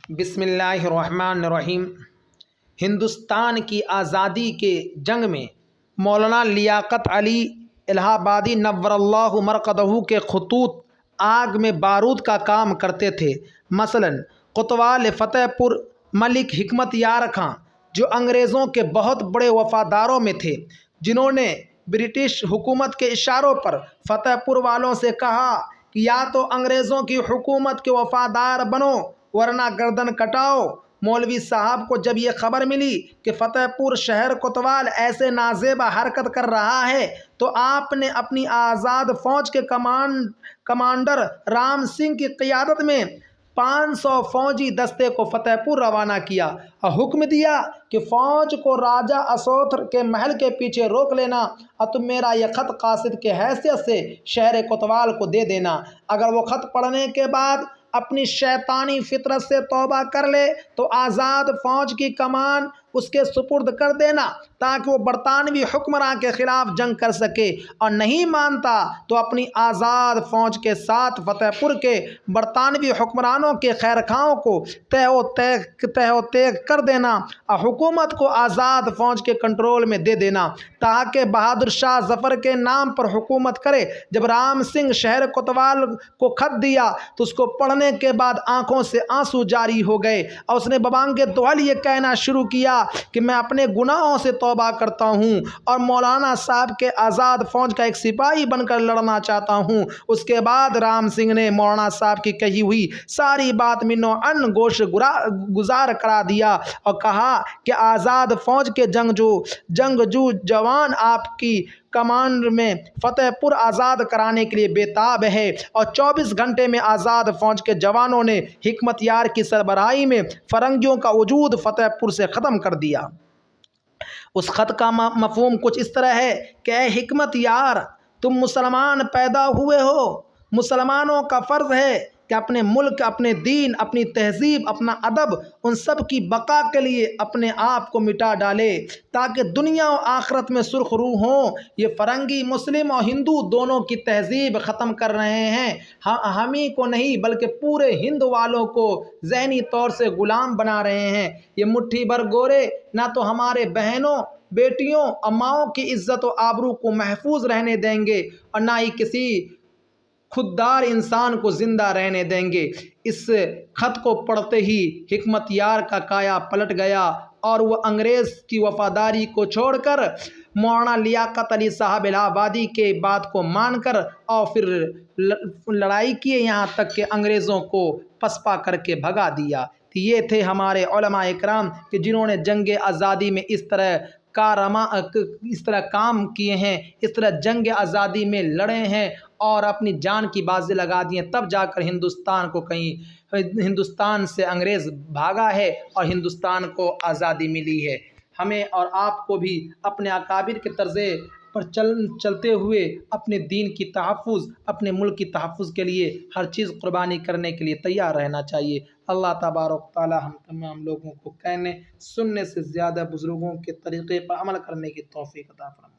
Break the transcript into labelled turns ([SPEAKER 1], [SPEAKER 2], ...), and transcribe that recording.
[SPEAKER 1] بسم اللہ الرحمن الرحیم۔ ہندوستان کی آزادی کے جنگ میں مولانا لیاقت علی الہ آبادی نور اللہ مرقدہ کے خطوط آگ میں بارود کا کام کرتے تھے۔ مثلاً کوتوال فتح پور ملک حکمت یار خاں جو انگریزوں کے بہت بڑے وفاداروں میں تھے، جنہوں نے برٹش حکومت کے اشاروں پر فتح پور والوں سے کہا کہ یا تو انگریزوں کی حکومت کے وفادار بنو ورنہ گردن کٹاؤ۔ مولوی صاحب کو جب یہ خبر ملی کہ فتح پور شہر کوتوال ایسے نازیبا حرکت کر رہا ہے تو آپ نے اپنی آزاد فوج کے کمانڈر رام سنگھ کی قیادت میں 500 فوجی دستے کو فتح پور روانہ کیا اور حکم دیا کہ فوج کو راجہ اسوتر کے محل کے پیچھے روک لینا اور تم میرا یہ خط قاصد کے حیثیت سے شہر کوتوال کو دے دینا۔ اگر وہ خط پڑھنے کے بعد اپنی شیطانی فطرت سے توبہ کر لے تو آزاد فوج کی کمان اس کے سپرد کر دینا تاکہ وہ برطانوی حکمراں کے خلاف جنگ کر سکے، اور نہیں مانتا تو اپنی آزاد فوج کے ساتھ فتح پور کے برطانوی حکمرانوں کے خیرخواہوں کو تہ و تیگ کر دینا اور حکومت کو آزاد فوج کے کنٹرول میں دے دینا تاکہ بہادر شاہ ظفر کے نام پر حکومت کرے۔ جب رام سنگھ شہر کوتوال کو خط دیا تو اس کو پڑھنے کے بعد آنکھوں سے آنسو جاری ہو گئے اور اس نے ببانگ دہل یہ کہنا شروع کیا کہ میں اپنے گناہوں سے توبہ کرتا ہوں اور مولانا صاحب کے آزاد فوج کا ایک سپاہی بن کر لڑنا چاہتا ہوں۔ اس کے بعد رام سنگھ نے مولانا صاحب کی کہی ہوئی ساری بات منو ان گوش گزار کرا دیا اور کہا کہ آزاد فوج کے جنگجو جوان آپ کی کمانڈ میں فتح پور آزاد کرانے کے لیے بےتاب ہے، اور 24 گھنٹے میں آزاد فوج کے جوانوں نے حکمت یار کی سربراہی میں فرنگیوں کا وجود فتح پور سے ختم کر دیا۔ اس خط کا مفہوم کچھ اس طرح ہے کہ اے حکمت یار، تم مسلمان پیدا ہوئے ہو، مسلمانوں کا فرض ہے کہ اپنے ملک، اپنے دین، اپنی تہذیب، اپنا ادب، ان سب کی بقا کے لیے اپنے آپ کو مٹا ڈالے تاکہ دنیا و آخرت میں سرخ روح ہوں۔ یہ فرنگی مسلم اور ہندو دونوں کی تہذیب ختم کر رہے ہیں، ہم ہی کو نہیں بلکہ پورے ہند والوں کو ذہنی طور سے غلام بنا رہے ہیں۔ یہ مٹھی بھر گورے نہ تو ہمارے بہنوں، بیٹیوں اور ماؤں کی عزت و آبرو کو محفوظ رہنے دیں گے اور نہ ہی کسی خوددار انسان کو زندہ رہنے دیں گے۔ اس خط کو پڑھتے ہی حکمت یار کا کایا پلٹ گیا اور وہ انگریز کی وفاداری کو چھوڑ کر مولانا لیاقت علی صاحب الہ آبادی کے بات کو مان کر اور پھر لڑائی کیے، یہاں تک کہ انگریزوں کو پسپا کر کے بھگا دیا۔ یہ تھے ہمارے علماء اکرام کہ جنہوں نے جنگ آزادی میں اس طرح کام کیے ہیں، اس طرح جنگ آزادی میں لڑے ہیں اور اپنی جان کی بازی لگا دی ہیں، تب جا کر ہندوستان سے انگریز بھاگا ہے اور ہندوستان کو آزادی ملی ہے۔ ہمیں اور آپ کو بھی اپنے اکابر کے طرز پر چلتے ہوئے اپنے دین کی تحفظ، اپنے ملک کی تحفظ کے لیے ہر چیز قربانی کرنے کے لیے تیار رہنا چاہیے۔ اللہ تبارک تعالی ہم تمام لوگوں کو کہنے سننے سے زیادہ بزرگوں کے طریقے پر عمل کرنے کی توفیق عطا فرمائے۔